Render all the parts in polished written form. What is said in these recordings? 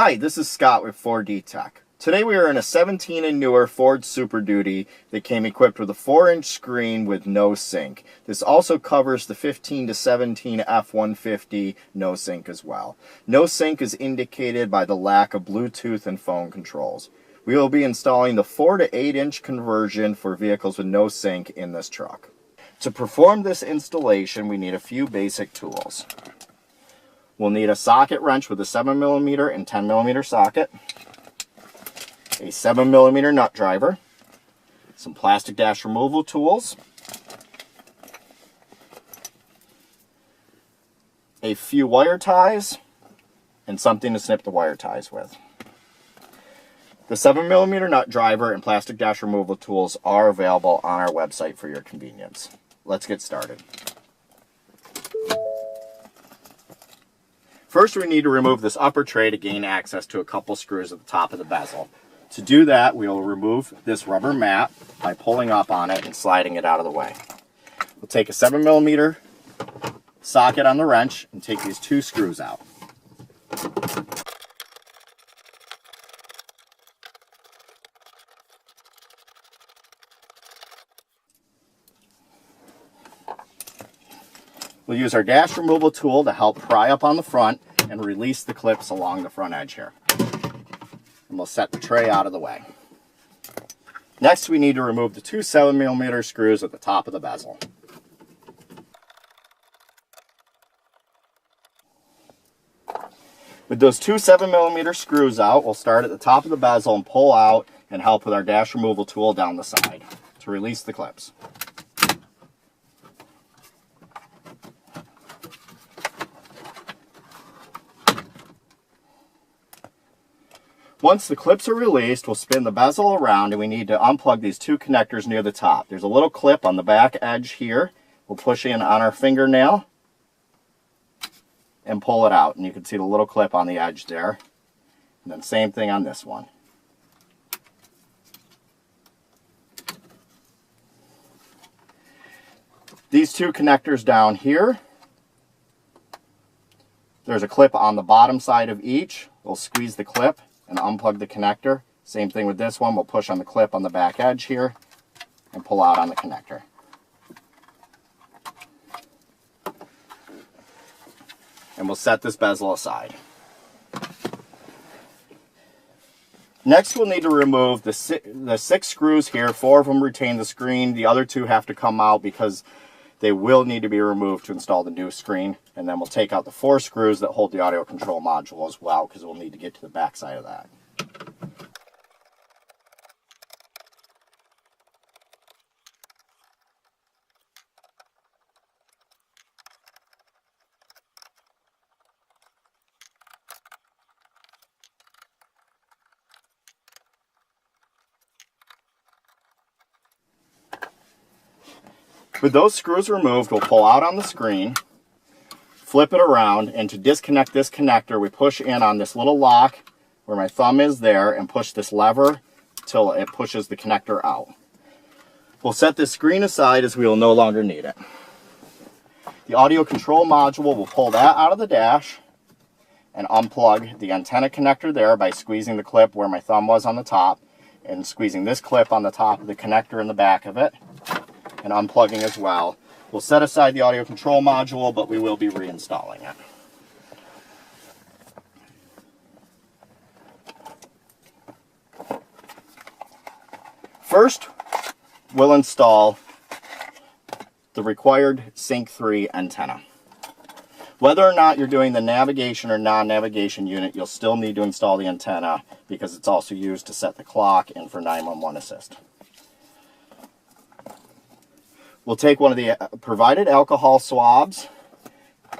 Hi, this is Scott with 4D Tech. Today we are in a 17 and newer Ford Super Duty that came equipped with a 4-inch screen with no sync. This also covers the 15 to 17 F-150 no sync as well. No sync is indicated by the lack of Bluetooth and phone controls. We will be installing the 4 to 8-inch conversion for vehicles with no sync in this truck. To perform this installation, we need a few basic tools. We'll need a socket wrench with a 7mm and 10mm socket, a 7mm nut driver, some plastic dash removal tools, a few wire ties, and something to snip the wire ties with. The 7mm nut driver and plastic dash removal tools are available on our website for your convenience. Let's get started. First, we need to remove this upper tray to gain access to a couple screws at the top of the bezel. To do that, we will remove this rubber mat by pulling up on it and sliding it out of the way. We'll take a 7mm socket on the wrench and take these 2 screws out. We'll use our dash removal tool to help pry up on the front and release the clips along the front edge here. And we'll set the tray out of the way. Next, we need to remove the 2 7mm screws at the top of the bezel. With those 2 7mm screws out, we'll start at the top of the bezel and pull out and help with our dash removal tool down the side to release the clips. Once the clips are released, we'll spin the bezel around and we need to unplug these 2 connectors near the top. There's a little clip on the back edge here. We'll push in on our fingernail and pull it out. And you can see the little clip on the edge there. And then same thing on this one. These 2 connectors down here, there's a clip on the bottom side of each. We'll squeeze the clip and unplug the connector. Same thing with this one. We'll push on the clip on the back edge here and pull out on the connector. And we'll set this bezel aside. Next, we'll need to remove the 6 screws here. 4 of them retain the screen. The other 2 have to come out because they will need to be removed to install the new screen. And then we'll take out the 4 screws that hold the audio control module as well, because we'll need to get to the back side of that. With those screws removed, we'll pull out on the screen, flip it around, and to disconnect this connector, we push in on this little lock where my thumb is there and push this lever till it pushes the connector out. We'll set this screen aside as we will no longer need it. The audio control module, we'll pull that out of the dash and unplug the antenna connector there by squeezing the clip where my thumb was on the top and squeezing this clip on the top of the connector in the back of it, and unplugging as well. We'll set aside the audio control module, but we will be reinstalling it. First, we'll install the required Sync 3 antenna. Whether or not you're doing the navigation or non-navigation unit, you'll still need to install the antenna because it's also used to set the clock and for 911 assist. We'll take one of the provided alcohol swabs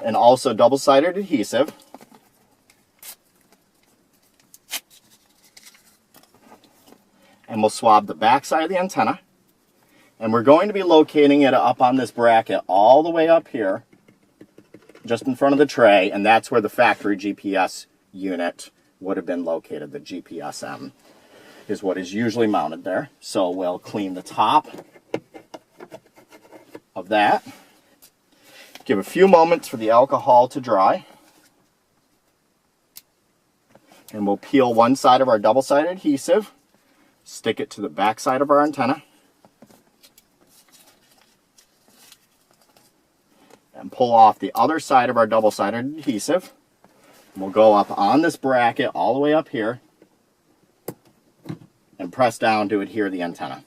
and also double-sided adhesive. And we'll swab the back side of the antenna. And we're going to be locating it up on this bracket all the way up here, just in front of the tray, and that's where the factory GPS unit would have been located. The GPSM is what is usually mounted there. So we'll clean the top of that. Give a few moments for the alcohol to dry. And we'll peel one side of our double-sided adhesive, stick it to the back side of our antenna, and pull off the other side of our double-sided adhesive. We'll go up on this bracket all the way up here and press down to adhere the antenna.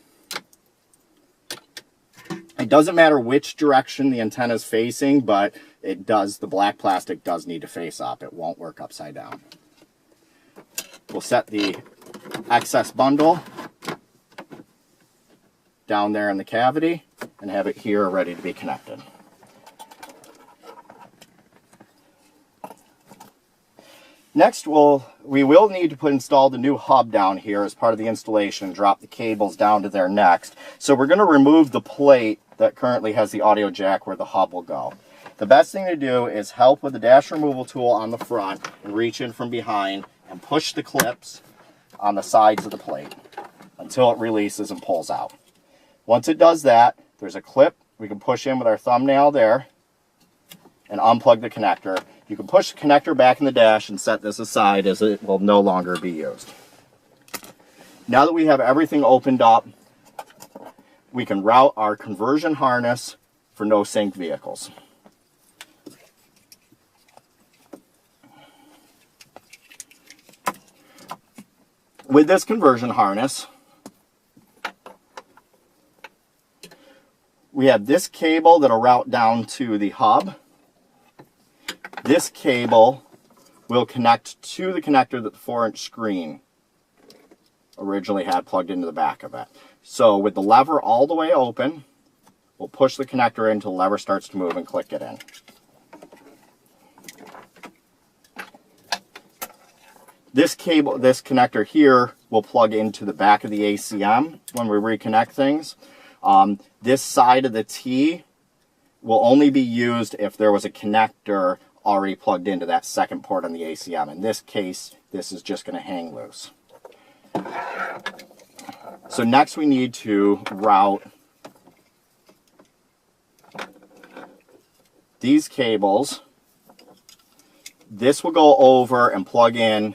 It doesn't matter which direction the antenna is facing, but the black plastic does need to face up. It won't work upside down. We'll set the excess bundle down there in the cavity and have it here ready to be connected. Next, we will need to install the new hub down here as part of the installation and drop the cables down to there next. So we're going to remove the plate that currently has the audio jack where the hub will go. The best thing to do is help with the dash removal tool on the front and reach in from behind and push the clips on the sides of the plate until it releases and pulls out. Once it does that, there's a clip we can push in with our thumbnail there and unplug the connector. You can push the connector back in the dash and set this aside as it will no longer be used. Now that we have everything opened up, we can route our conversion harness for no sync vehicles. With this conversion harness, we have this cable that'll route down to the hub. This cable will connect to the connector that the 4-inch screen originally had plugged into the back of it. So with the lever all the way open, we'll push the connector in until the lever starts to move and click it in. This connector here will plug into the back of the ACM when we reconnect things. This side of the T will only be used if there was a connector already plugged into that second port on the ACM. In this case, this is just going to hang loose. So next we need to route these cables. This will go over and plug in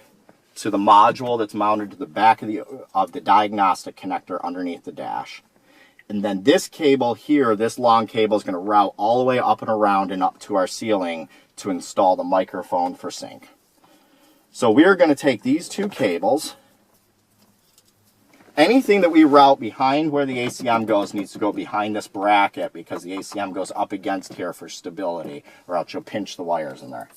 to the module that's mounted to the back of the diagnostic connector underneath the dash. And then this cable here, this long cable, is going to route all the way up and around and up to our ceiling to install the microphone for sync. So we're going to take these two cables. Anything that we route behind where the ACM goes needs to go behind this bracket because the ACM goes up against here for stability, or else you'll pinch the wires in there.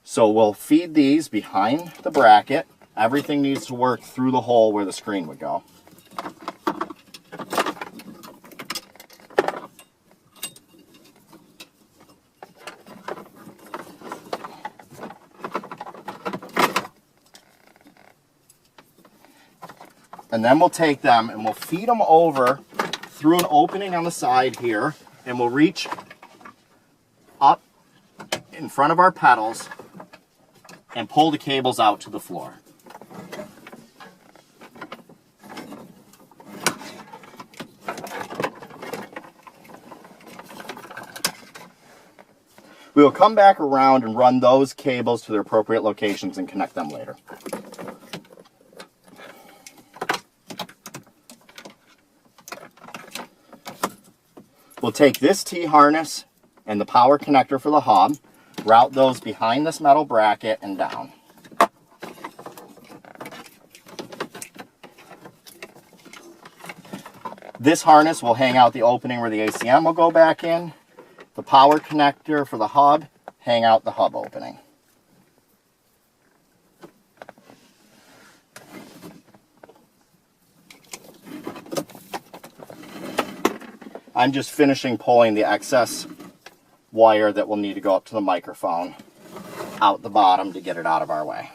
So we'll feed these behind the bracket. Everything needs to work through the hole where the screen would go. And then we'll take them and we'll feed them over through an opening on the side here, and we'll reach up in front of our pedals and pull the cables out to the floor. We will come back around and run those cables to their appropriate locations and connect them later. We'll take this T-harness and the power connector for the hub, route those behind this metal bracket and down. This harness will hang out the opening where the ACM will go back in. The power connector for the hub, hang out the hub opening. I'm just finishing pulling the excess wire that will need to go up to the microphone out the bottom to get it out of our way.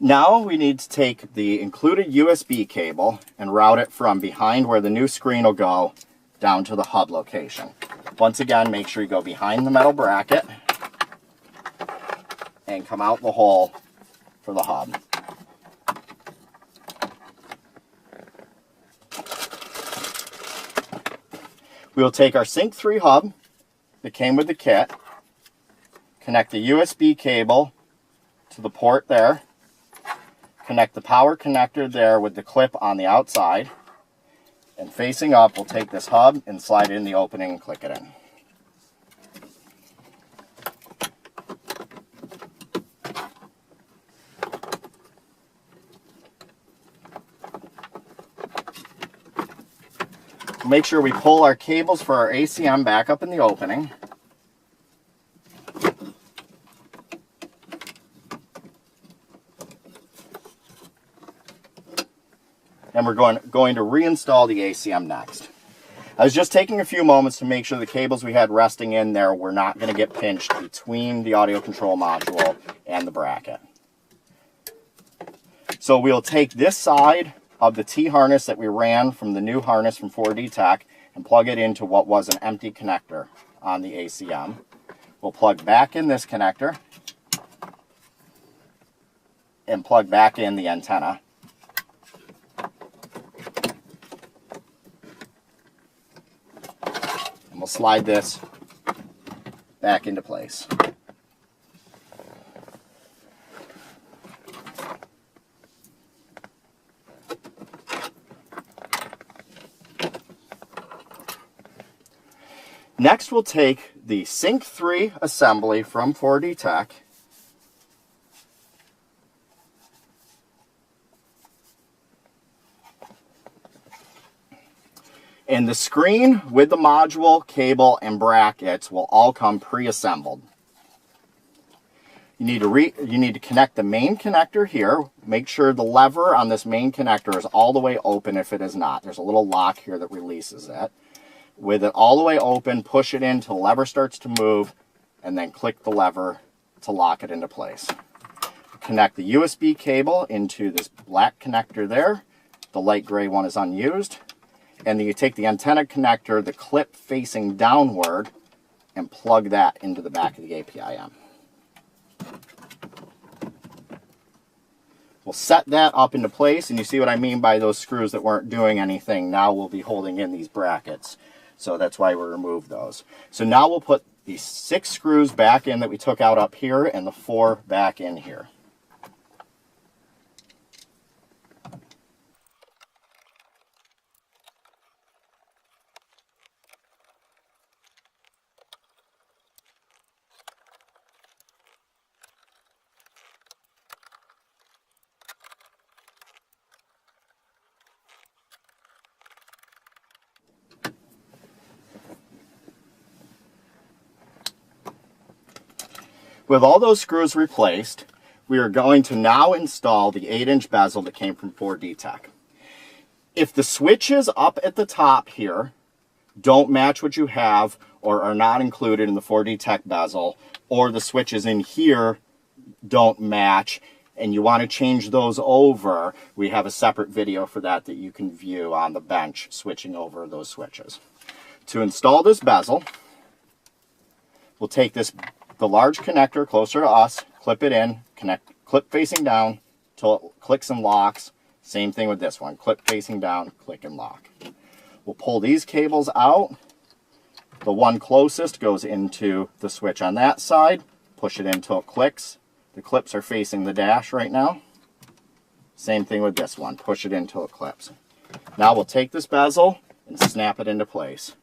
Now we need to take the included USB cable and route it from behind where the new screen will go down to the hub location. Once again, make sure you go behind the metal bracket and come out the hole for the hub. We will take our Sync 3 hub that came with the kit, connect the USB cable to the port there, connect the power connector there with the clip on the outside, and facing up, we'll take this hub and slide it in the opening and click it in. Make sure we pull our cables for our ACM back up in the opening. And we're going to reinstall the ACM next. I was just taking a few moments to make sure the cables we had resting in there were not going to get pinched between the audio control module and the bracket. So we'll take this side of the T-harness that we ran from the new harness from 4D Tech and plug it into what was an empty connector on the ACM. We'll plug back in this connector and plug back in the antenna. And we'll slide this back into place. Next, we'll take the Sync 3 assembly from 4D Tech and the screen with the module, cable, and brackets will all come pre-assembled. You need to connect the main connector here. Make sure the lever on this main connector is all the way open if it is not. There's a little lock here that releases it. With it all the way open, push it in until the lever starts to move, and then click the lever to lock it into place. Connect the USB cable into this black connector there. The light gray one is unused. And then you take the antenna connector, the clip facing downward, and plug that into the back of the APIM. We'll set that up into place, and you see what I mean by those screws that weren't doing anything. Now we'll be holding in these brackets. So that's why we removed those. So now we'll put the 6 screws back in that we took out up here and the 4 back in here. With all those screws replaced, we are going to now install the 8-inch bezel that came from 4D Tech. If the switches up at the top here don't match what you have or are not included in the 4D Tech bezel, or the switches in here don't match and you want to change those over, we have a separate video for that that you can view on the bench switching over those switches. To install this bezel, we'll take the large connector closer to us, clip it in, clip facing down till it clicks and locks. Same thing with this one, clip facing down, click and lock. We'll pull these cables out. The one closest goes into the switch on that side, push it in until it clicks. The clips are facing the dash right now. Same thing with this one, push it in until it clips. Now we'll take this bezel and snap it into place.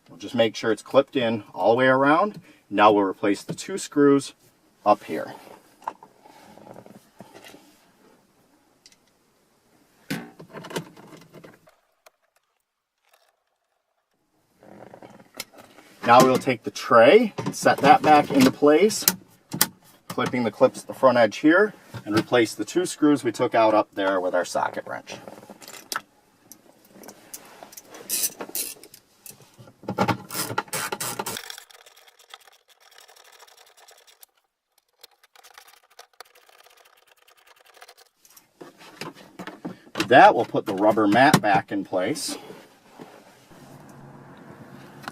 We'll just make sure it's clipped in all the way around. Now we'll replace the 2 screws up here. Now we'll take the tray and set that back into place, clipping the clips at the front edge here, and replace the 2 screws we took out up there with our socket wrench. with that, we'll put the rubber mat back in place.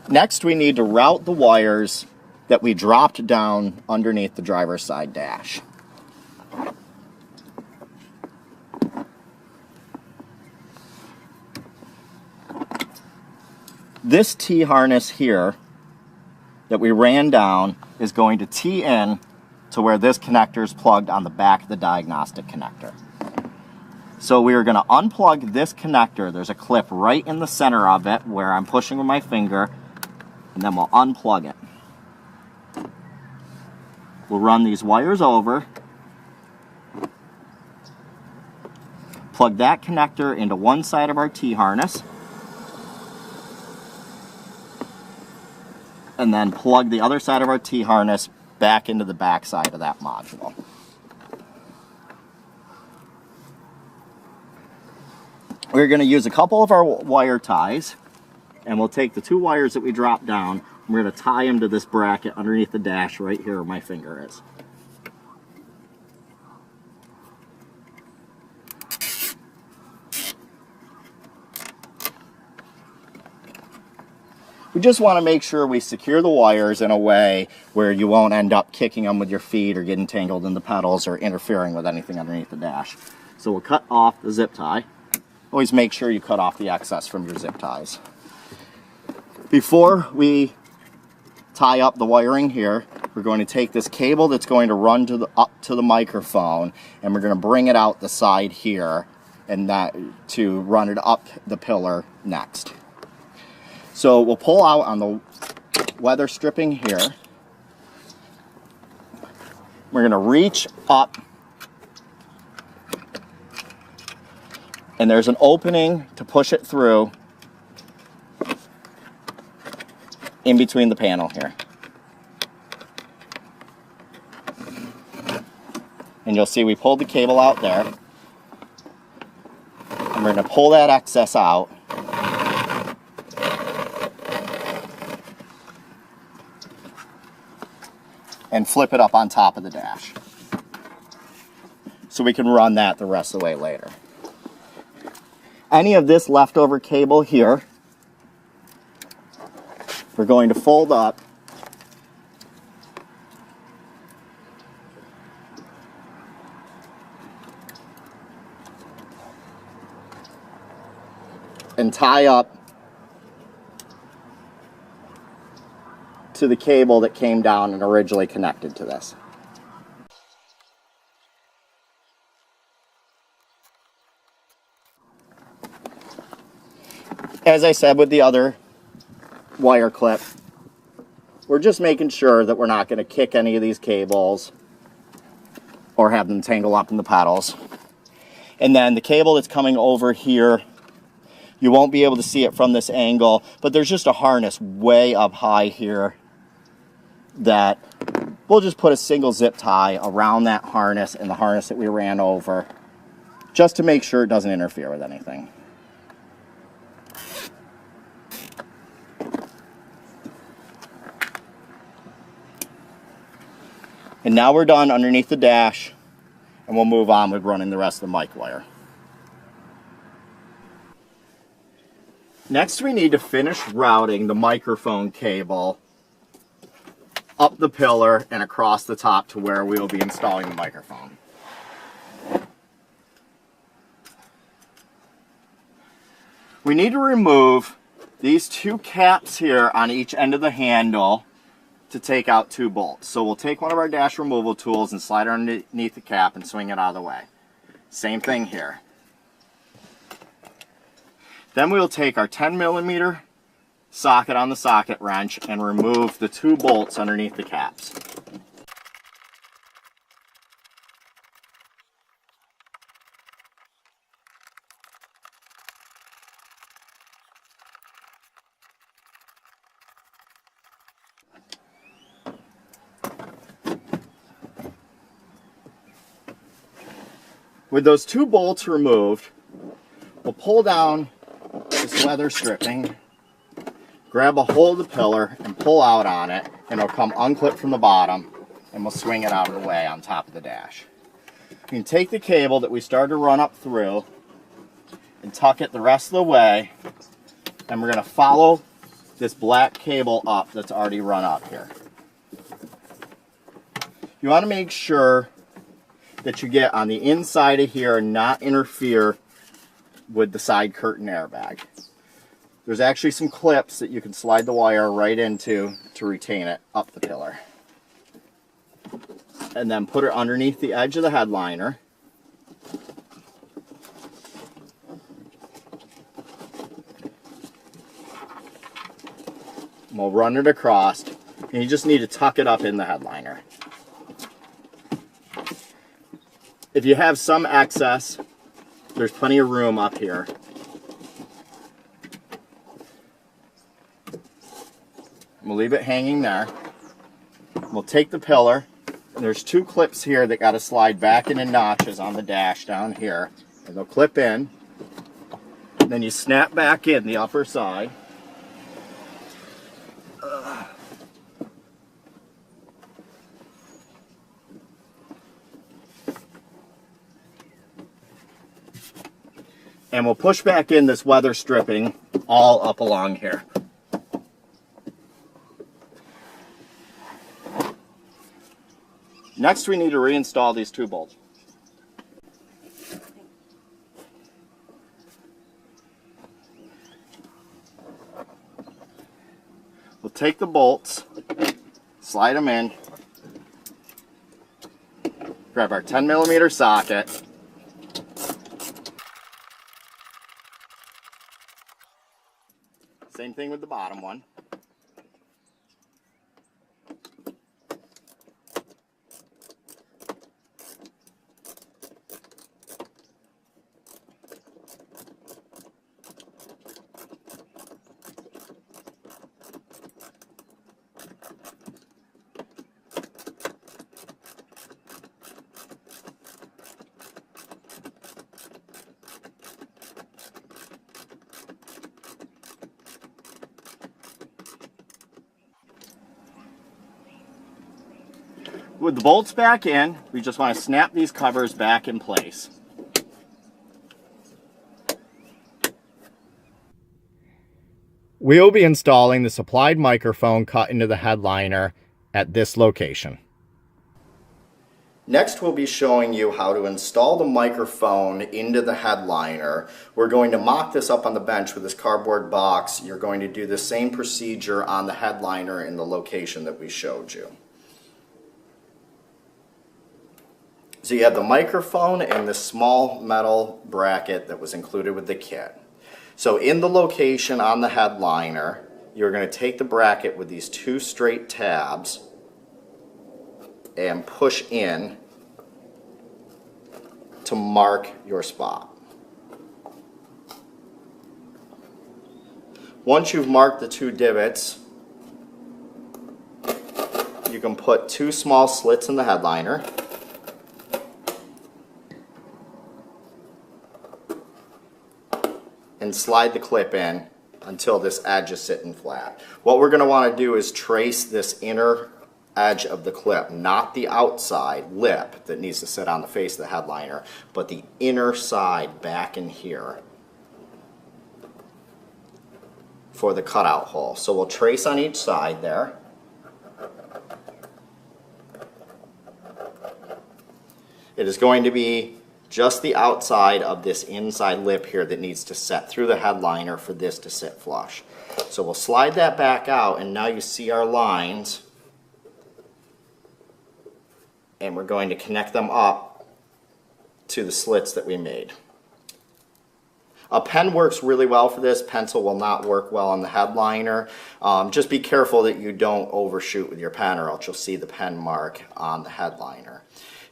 Next, we need to route the wires that we dropped down underneath the driver's side dash. This T-harness here that we ran down is going to tee in to where this connector is plugged on the back of the diagnostic connector. So we are going to unplug this connector. There's a clip right in the center of it where I'm pushing with my finger, and then we'll unplug it. We'll run these wires over, plug that connector into one side of our T-harness, and then plug the other side of our T-harness back into the back side of that module. We're going to use a couple of our wire ties, and we'll take the two wires that we dropped down, and we're going to tie them to this bracket underneath the dash right here where my finger is. We just want to make sure we secure the wires in a way where you won't end up kicking them with your feet or getting tangled in the pedals or interfering with anything underneath the dash. So we'll cut off the zip tie. Always make sure you cut off the excess from your zip ties. Before we tie up the wiring here, we're going to take this cable that's going to run to up to the microphone, and we're going to bring it out the side here, and that to run it up the pillar next. So we'll pull out on the weather stripping here. We're going to reach up, and there's an opening to push it through in between the panel here. And you'll see we pulled the cable out there, and we're going to pull that excess out. And flip it up on top of the dash. So we can run that the rest of the way later. Any of this leftover cable here, we're going to fold up and tie up to the cable that came down and originally connected to this. As I said with the other wire clip, we're just making sure that we're not going to kick any of these cables or have them tangle up in the pedals. And then the cable that's coming over here, you won't be able to see it from this angle, but there's just a harness way up high here that we'll just put a single zip tie around that harness and the harness that we ran over, just to make sure it doesn't interfere with anything. And now we're done underneath the dash, and we'll move on with running the rest of the mic wire. Next, we need to finish routing the microphone cable up the pillar and across the top to where we will be installing the microphone. We need to remove these two caps here on each end of the handle to take out two bolts. So we'll take one of our dash removal tools and slide it underneath the cap and swing it out of the way. Same thing here. Then we'll take our 10mm socket on the socket wrench and remove the two bolts underneath the caps. With those two bolts removed, we'll pull down this leather stripping, grab a hold of the pillar and pull out on it, and it'll come unclipped from the bottom, and we'll swing it out of the way on top of the dash. You can take the cable that we started to run up through and tuck it the rest of the way. And we're going to follow this black cable up that's already run up here. You want to make sure that you get on the inside of here and not interfere with the side curtain airbag. There's actually some clips that you can slide the wire right into to retain it up the pillar. And then put it underneath the edge of the headliner. We'll run it across, and you just need to tuck it up in the headliner. If you have some excess, there's plenty of room up here. We'll leave it hanging there. We'll take the pillar, and there's two clips here that got to slide back into notches on the dash down here, and they'll clip in. And then you snap back in the upper side. And we'll push back in this weather stripping all up along here. Next, we need to reinstall these two bolts. We'll take the bolts, slide them in, grab our 10mm socket, same thing with the bottom one. With the bolts back in, we just want to snap these covers back in place. We'll be installing the supplied microphone cut into the headliner at this location. Next, we'll be showing you how to install the microphone into the headliner. We're going to mock this up on the bench with this cardboard box. You're going to do the same procedure on the headliner in the location that we showed you. So you have the microphone and the small metal bracket that was included with the kit. So in the location on the headliner, you're going to take the bracket with these two straight tabs and push in to mark your spot. Once you've marked the two divots, you can put two small slits in the headliner. And slide the clip in until this edge is sitting flat. What we're going to want to do is trace this inner edge of the clip, not the outside lip that needs to sit on the face of the headliner, but the inner side back in here for the cutout hole. So we'll trace on each side there. It is going to be just the outside of this inside lip here that needs to set through the headliner for this to sit flush. So we'll slide that back out, and now you see our lines, and we're going to connect them up to the slits that we made. A pen works really well for this. Pencil will not work well on the headliner. Just be careful that you don't overshoot with your pen, or else you'll see the pen mark on the headliner.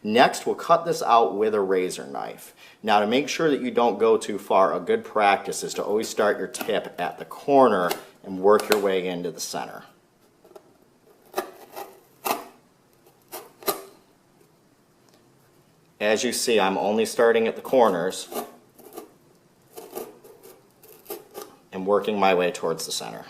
Next, we'll cut this out with a razor knife. Now, to make sure that you don't go too far, a good practice is to always start your tip at the corner and work your way into the center. As you see, I'm only starting at the corners and working my way towards the center.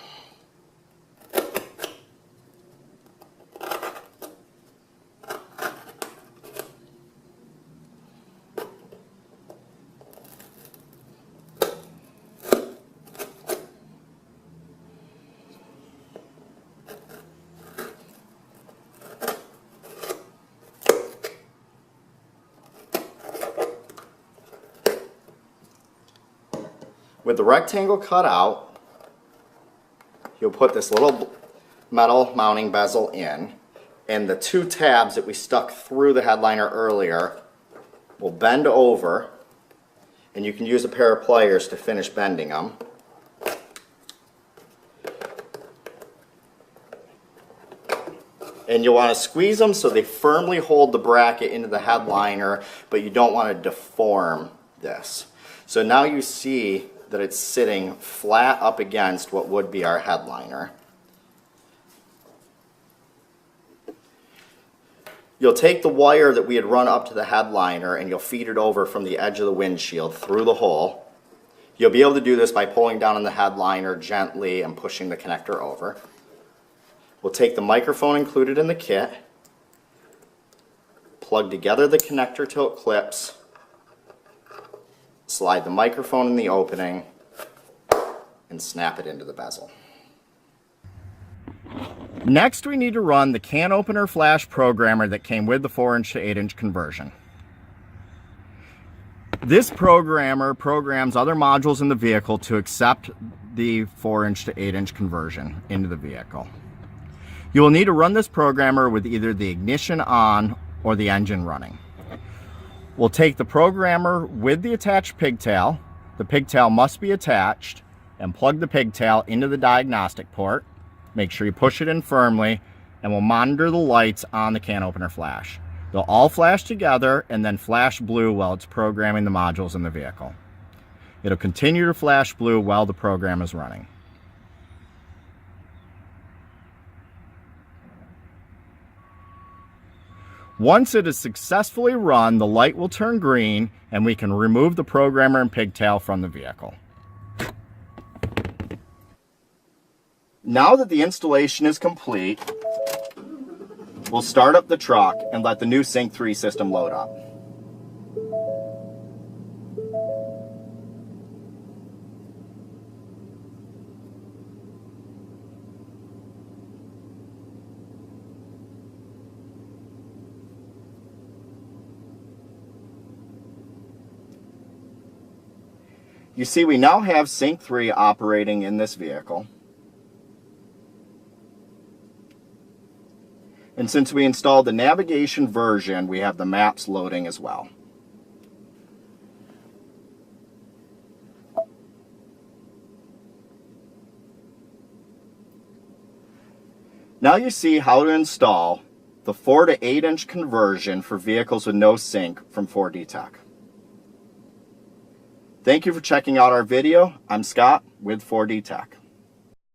With the rectangle cut out, you'll put this little metal mounting bezel in, and the two tabs that we stuck through the headliner earlier will bend over, and you can use a pair of pliers to finish bending them. And you'll want to squeeze them so they firmly hold the bracket into the headliner, but you don't want to deform this. So now you see that it's sitting flat up against what would be our headliner. You'll take the wire that we had run up to the headliner and you'll feed it over from the edge of the windshield through the hole. You'll be able to do this by pulling down on the headliner gently and pushing the connector over. We'll take the microphone included in the kit, plug together the connector till it clips, slide the microphone in the opening, and snap it into the bezel. Next, we need to run the can opener flash programmer that came with the 4-inch to 8-inch conversion. This programmer programs other modules in the vehicle to accept the 4-inch to 8-inch conversion into the vehicle. You will need to run this programmer with either the ignition on or the engine running. We'll take the programmer with the attached pigtail. The pigtail must be attached, and plug the pigtail into the diagnostic port. Make sure you push it in firmly, and we'll monitor the lights on the can opener flash. They'll all flash together and then flash blue while it's programming the modules in the vehicle. It'll continue to flash blue while the program is running. Once it is successfully run, the light will turn green and we can remove the programmer and pigtail from the vehicle. Now that the installation is complete, we'll start up the truck and let the new Sync 3 system load up. You see, we now have Sync 3 operating in this vehicle. And since we installed the navigation version, we have the maps loading as well. Now you see how to install the 4 to 8-inch conversion for vehicles with no sync from 4D Tech. Thank you for checking out our video. I'm Scott with 4D Tech.